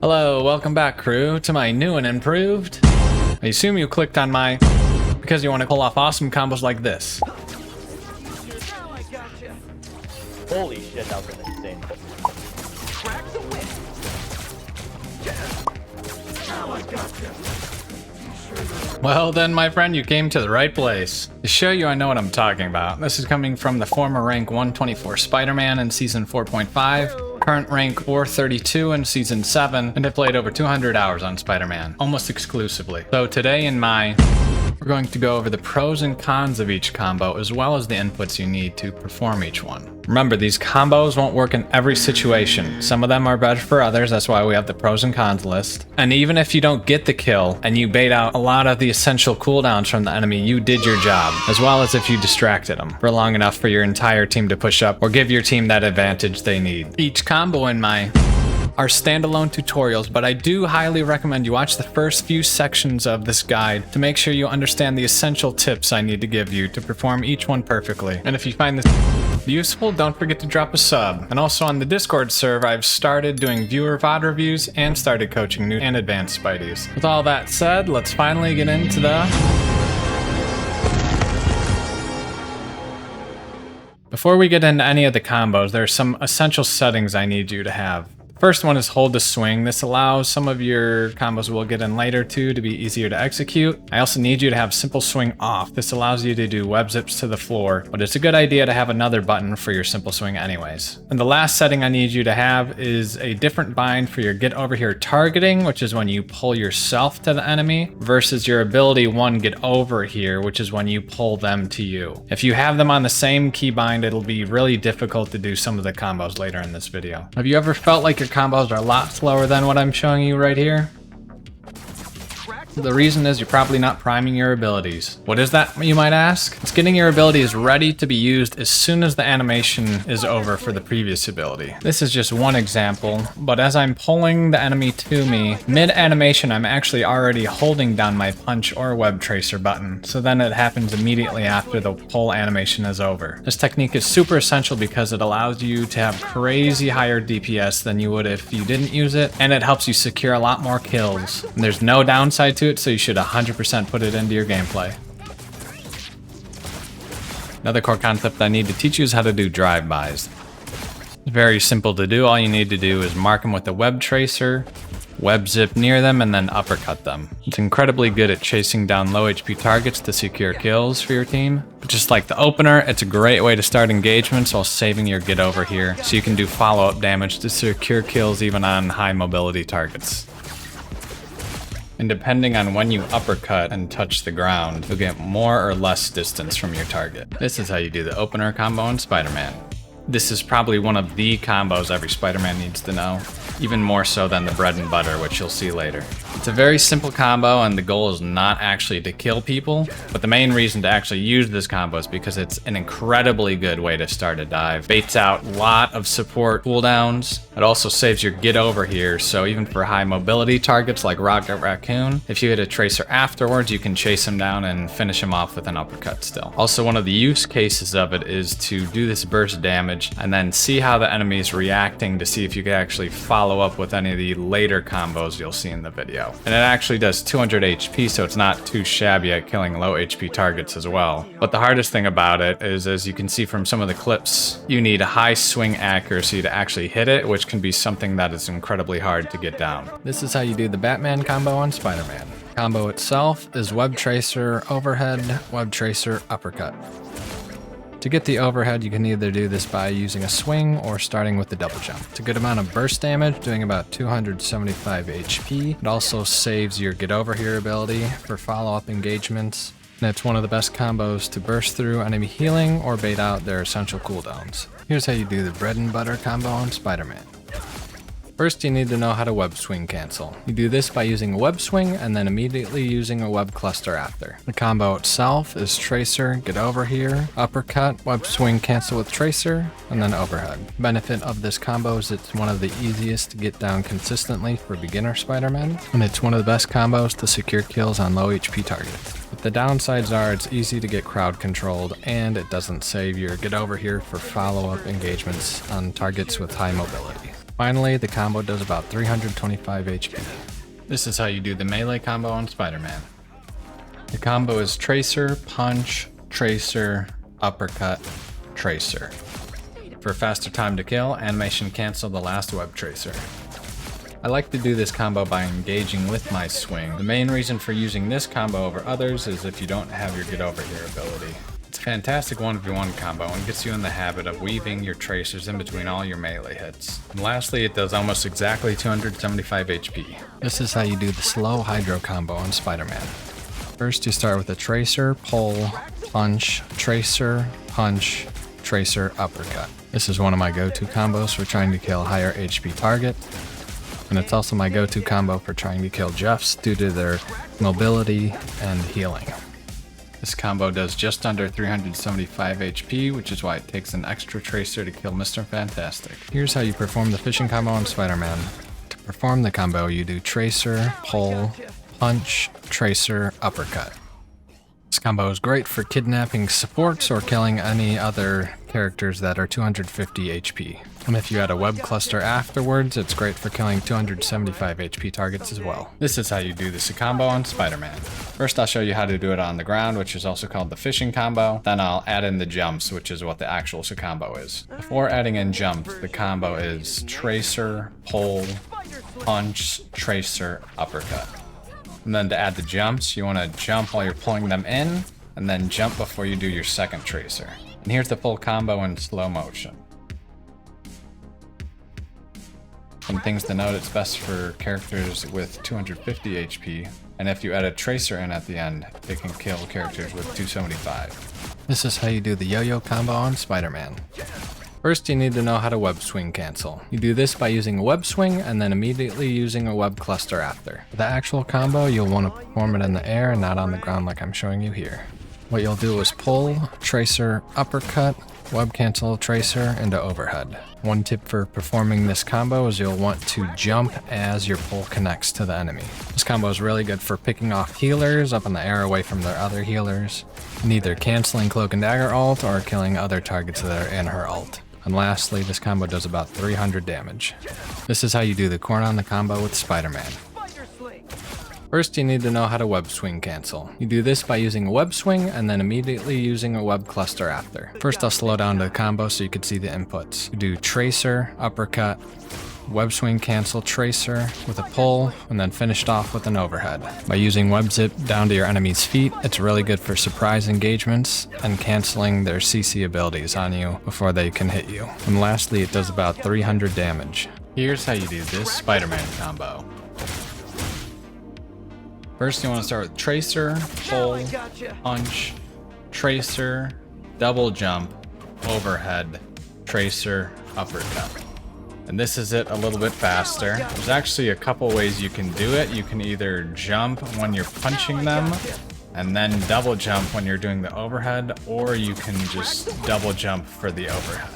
Hello, welcome back, crew, to my new and improved. I assume you clicked on my because you want to pull off awesome combos like this. Holy shit, that was insane. Crack the whip. Now I gotcha. Well then, my friend, you came to the right place. To show you I know what I'm talking about, this is coming from the former rank 124 Spider-Man in Season 4.5, current rank 432 in Season 7, and have played over 200 hours on Spider-Man, almost exclusively. So today we're going to go over the pros and cons of each combo, as well as the inputs you need to perform each one. Remember, these combos won't work in every situation. Some of them are better for others, that's why we have the pros and cons list. And even if you don't get the kill, and you bait out a lot of the essential cooldowns from the enemy, you did your job, as well as if you distracted them for long enough for your entire team to push up, or give your team that advantage they need. Each combo in my are standalone tutorials, but I do highly recommend you watch the first few sections of this guide to make sure you understand the essential tips I need to give you to perform each one perfectly. And if you find this useful, don't forget to drop a sub. And also on the Discord server, I've started doing viewer VOD reviews and started coaching new and advanced Spideys. With all that said, let's finally get into Before we get into any of the combos, there are some essential settings I need you to have. First one is hold to swing. This allows some of your combos we'll get in later to be easier to execute. I also need you to have simple swing off. This allows you to do web zips to the floor, but it's a good idea to have another button for your simple swing anyways. And the last setting I need you to have is a different bind for your get over here targeting, which is when you pull yourself to the enemy, versus your ability one get over here, which is when you pull them to you. If you have them on the same key bind, it'll be really difficult to do some of the combos later in this video. Have you ever felt like your combos are a lot slower than what I'm showing you right here? The reason is you're probably not priming your abilities. What is that, you might ask? It's getting your abilities ready to be used as soon as the animation is over for the previous ability. This is just one example, but as I'm pulling the enemy to me, mid-animation I'm actually already holding down my punch or web tracer button, so then it happens immediately after the pull animation is over. This technique is super essential because it allows you to have crazy higher DPS than you would if you didn't use it, and it helps you secure a lot more kills. And there's no downside to it, so you should 100% put it into your gameplay. Another core concept I need to teach you is how to do drive-bys. It's very simple to do. All you need to do is mark them with a web tracer, web zip near them, and then uppercut them. It's incredibly good at chasing down low HP targets to secure kills for your team. But just like the opener, it's a great way to start engagements while saving your get over here, so you can do follow-up damage to secure kills even on high mobility targets. And depending on when you uppercut and touch the ground, you'll get more or less distance from your target. This is how you do the opener combo in Spider-Man. This is probably one of the combos every Spider-Man needs to know, even more so than the bread and butter, which you'll see later. It's a very simple combo, and the goal is not actually to kill people, but the main reason to actually use this combo is because it's an incredibly good way to start a dive. Baits out a lot of support cooldowns. It also saves your get over here, so even for high mobility targets like Rocket Raccoon, if you hit a tracer afterwards, you can chase him down and finish him off with an uppercut still. Also, one of the use cases of it is to do this burst damage and then see how the enemy is reacting to see if you can actually follow up with any of the later combos you'll see in the video. And it actually does 200 HP, so it's not too shabby at killing low HP targets as well. But the hardest thing about it is, as you can see from some of the clips, you need a high swing accuracy to actually hit it, which can be something that is incredibly hard to get down. This is how you do the Batman combo on Spider-Man. Combo itself is web tracer, overhead, web tracer, uppercut. To get the overhead, you can either do this by using a swing or starting with the double jump. It's a good amount of burst damage, doing about 275 HP. It also saves your get over here ability for follow-up engagements. And it's one of the best combos to burst through enemy healing or bait out their essential cooldowns. Here's how you do the bread and butter combo on Spider-Man. First, you need to know how to web swing cancel. You do this by using a web swing and then immediately using a web cluster after. The combo itself is tracer, get over here, uppercut, web swing cancel with tracer, and then overhead. Benefit of this combo is it's one of the easiest to get down consistently for beginner Spider-Man, and it's one of the best combos to secure kills on low HP targets. But the downsides are it's easy to get crowd controlled, and it doesn't save your get over here for follow-up engagements on targets with high mobility. Finally, the combo does about 325 HP. This is how you do the melee combo on Spider-Man. The combo is Tracer, Punch, Tracer, Uppercut, Tracer. For faster time to kill, animation cancel the last web tracer. I like to do this combo by engaging with my swing. The main reason for using this combo over others is if you don't have your get over here ability. It's a fantastic 1v1 combo and gets you in the habit of weaving your tracers in between all your melee hits. And lastly, it does almost exactly 275 HP. This is how you do the slow hydro combo on Spider-Man. First you start with a tracer, pull, punch, tracer, punch, tracer, uppercut. This is one of my go-to combos for trying to kill higher HP target. And it's also my go-to combo for trying to kill Jeffs due to their mobility and healing. This combo does just under 375 HP, which is why it takes an extra tracer to kill Mr. Fantastic. Here's how you perform the fishing combo on Spider-Man. To perform the combo, you do tracer, pull, punch, tracer, uppercut. This combo is great for kidnapping supports or killing any other characters that are 250 HP. And if you add a web cluster afterwards, it's great for killing 275 HP targets as well. This is how you do the Sekkombo on Spider-Man. First I'll show you how to do it on the ground, which is also called the fishing combo. Then I'll add in the jumps, which is what the actual Sekkombo is. Before adding in jumps, the combo is tracer, pull, punch, tracer, uppercut. And then to add the jumps, you want to jump while you're pulling them in, and then jump before you do your second tracer. And here's the full combo in slow motion. Some things to note, it's best for characters with 250 HP, and if you add a tracer in at the end, it can kill characters with 275. This is how you do the yo-yo combo on Spider-Man. First, you need to know how to web swing cancel. You do this by using a web swing and then immediately using a web cluster after. For the actual combo, you'll want to perform it in the air and not on the ground like I'm showing you here. What you'll do is pull, tracer, uppercut, web cancel, tracer, into overhead. One tip for performing this combo is you'll want to jump as your pull connects to the enemy. This combo is really good for picking off healers up in the air away from their other healers, and either canceling Cloak and Dagger ult or killing other targets that are in her ult. And lastly, this combo does about 300 damage. This is how you do the CornOnTheCombo with Spider-Man. First, you need to know how to web swing cancel. You do this by using a web swing and then immediately using a web cluster after. First, I'll slow down the combo so you can see the inputs. You do tracer, uppercut, web swing cancel, tracer with a pull, and then finished off with an overhead. By using web zip down to your enemy's feet, it's really good for surprise engagements and canceling their CC abilities on you before they can hit you. And lastly, it does about 300 damage. Here's how you do this Spider-Man combo. First, you want to start with tracer, pull, punch, tracer, double jump, overhead, tracer, uppercut. And this is it a little bit faster. There's actually a couple ways you can do it. You can either jump when you're punching them, and then double jump when you're doing the overhead, or you can just double jump for the overhead.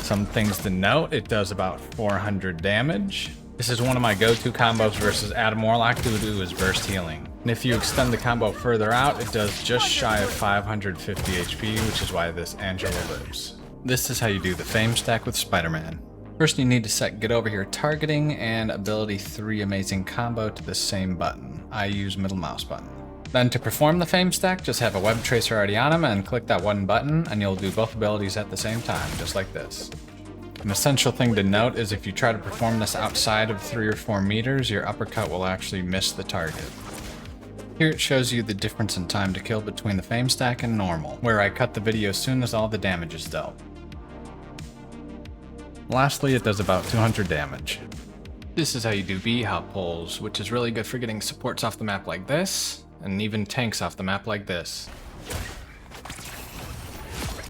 Some things to note, it does about 400 damage. This is one of my go-to combos versus Adam Warlock due to his burst healing. And if you extend the combo further out, it does just shy of 550 HP, which is why this Angela lives. This is how you do the Fame stack with Spider-Man. First, you need to set Get Over Here targeting and ability 3 amazing combo to the same button. I use middle mouse button. Then to perform the Fame stack, just have a web tracer already on him and click that one button, and you'll do both abilities at the same time, just like this. An essential thing to note is if you try to perform this outside of 3 or 4 meters, your uppercut will actually miss the target. Here it shows you the difference in time to kill between the Fame stack and normal, where I cut the video as soon as all the damage is dealt. Lastly, it does about 200 damage. This is how you do B-hop pulls, which is really good for getting supports off the map like this, and even tanks off the map like this.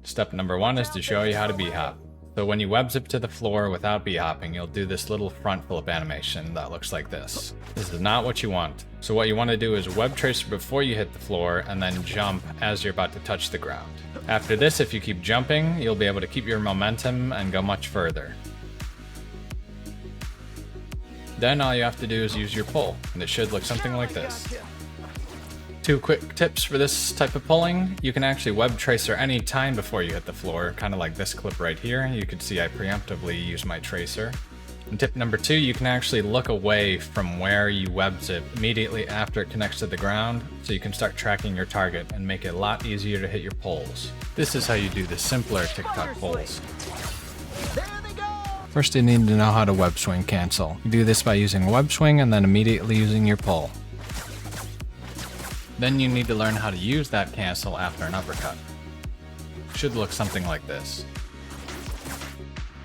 Step number 1 is to show you how to B-hop. So when you web zip to the floor without B-hopping, you'll do this little front flip animation that looks like this. This is not what you want. So what you want to do is web tracer before you hit the floor and then jump as you're about to touch the ground. After this, if you keep jumping, you'll be able to keep your momentum and go much further. Then all you have to do is use your pull, and it should look something like this. 2 quick tips for this type of pulling. You can actually web tracer any time before you hit the floor, kind of like this clip right here. You can see I preemptively use my tracer. And tip number 2, you can actually look away from where you web zip immediately after it connects to the ground, so you can start tracking your target and make it a lot easier to hit your pulls. This is how you do the simpler TikTok pulls. First, you need to know how to web swing cancel. You do this by using web swing and then immediately using your pull. Then you need to learn how to use that cancel after an uppercut. Should look something like this.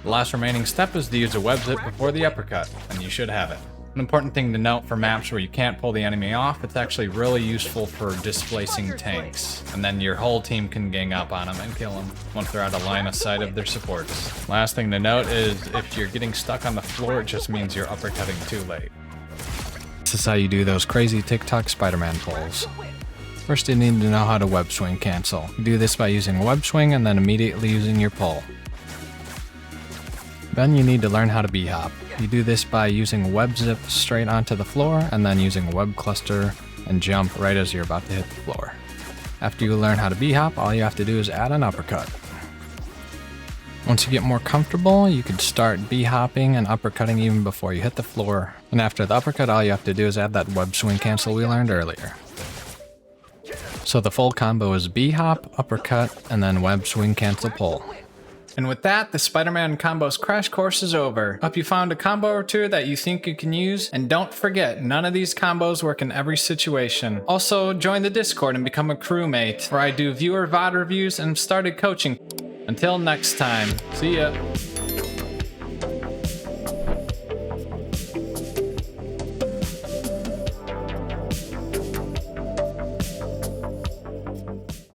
The last remaining step is to use a web zip before the uppercut, and you should have it. An important thing to note for maps where you can't pull the enemy off, it's actually really useful for displacing tanks, and then your whole team can gang up on them and kill them once they're out of line of sight of their supports. Last thing to note is if you're getting stuck on the floor, it just means you're uppercutting too late. This is how you do those crazy TikTok Spiderman pulls. First, you need to know how to web swing cancel. You do this by using web swing and then immediately using your pull. Then you need to learn how to b-hop. You do this by using web zip straight onto the floor and then using web cluster and jump right as you're about to hit the floor. After you learn how to b-hop, all you have to do is add an uppercut. Once you get more comfortable, you can start b-hopping and uppercutting even before you hit the floor. And after the uppercut, all you have to do is add that web swing cancel we learned earlier. So the full combo is b-hop, uppercut, and then web swing cancel pull. And with that, the Spider-Man combos crash course is over. Hope you found a combo or two that you think you can use, and don't forget, none of these combos work in every situation. Also, join the Discord and become a crewmate, where I do viewer VOD reviews and started coaching. Until next time, see ya!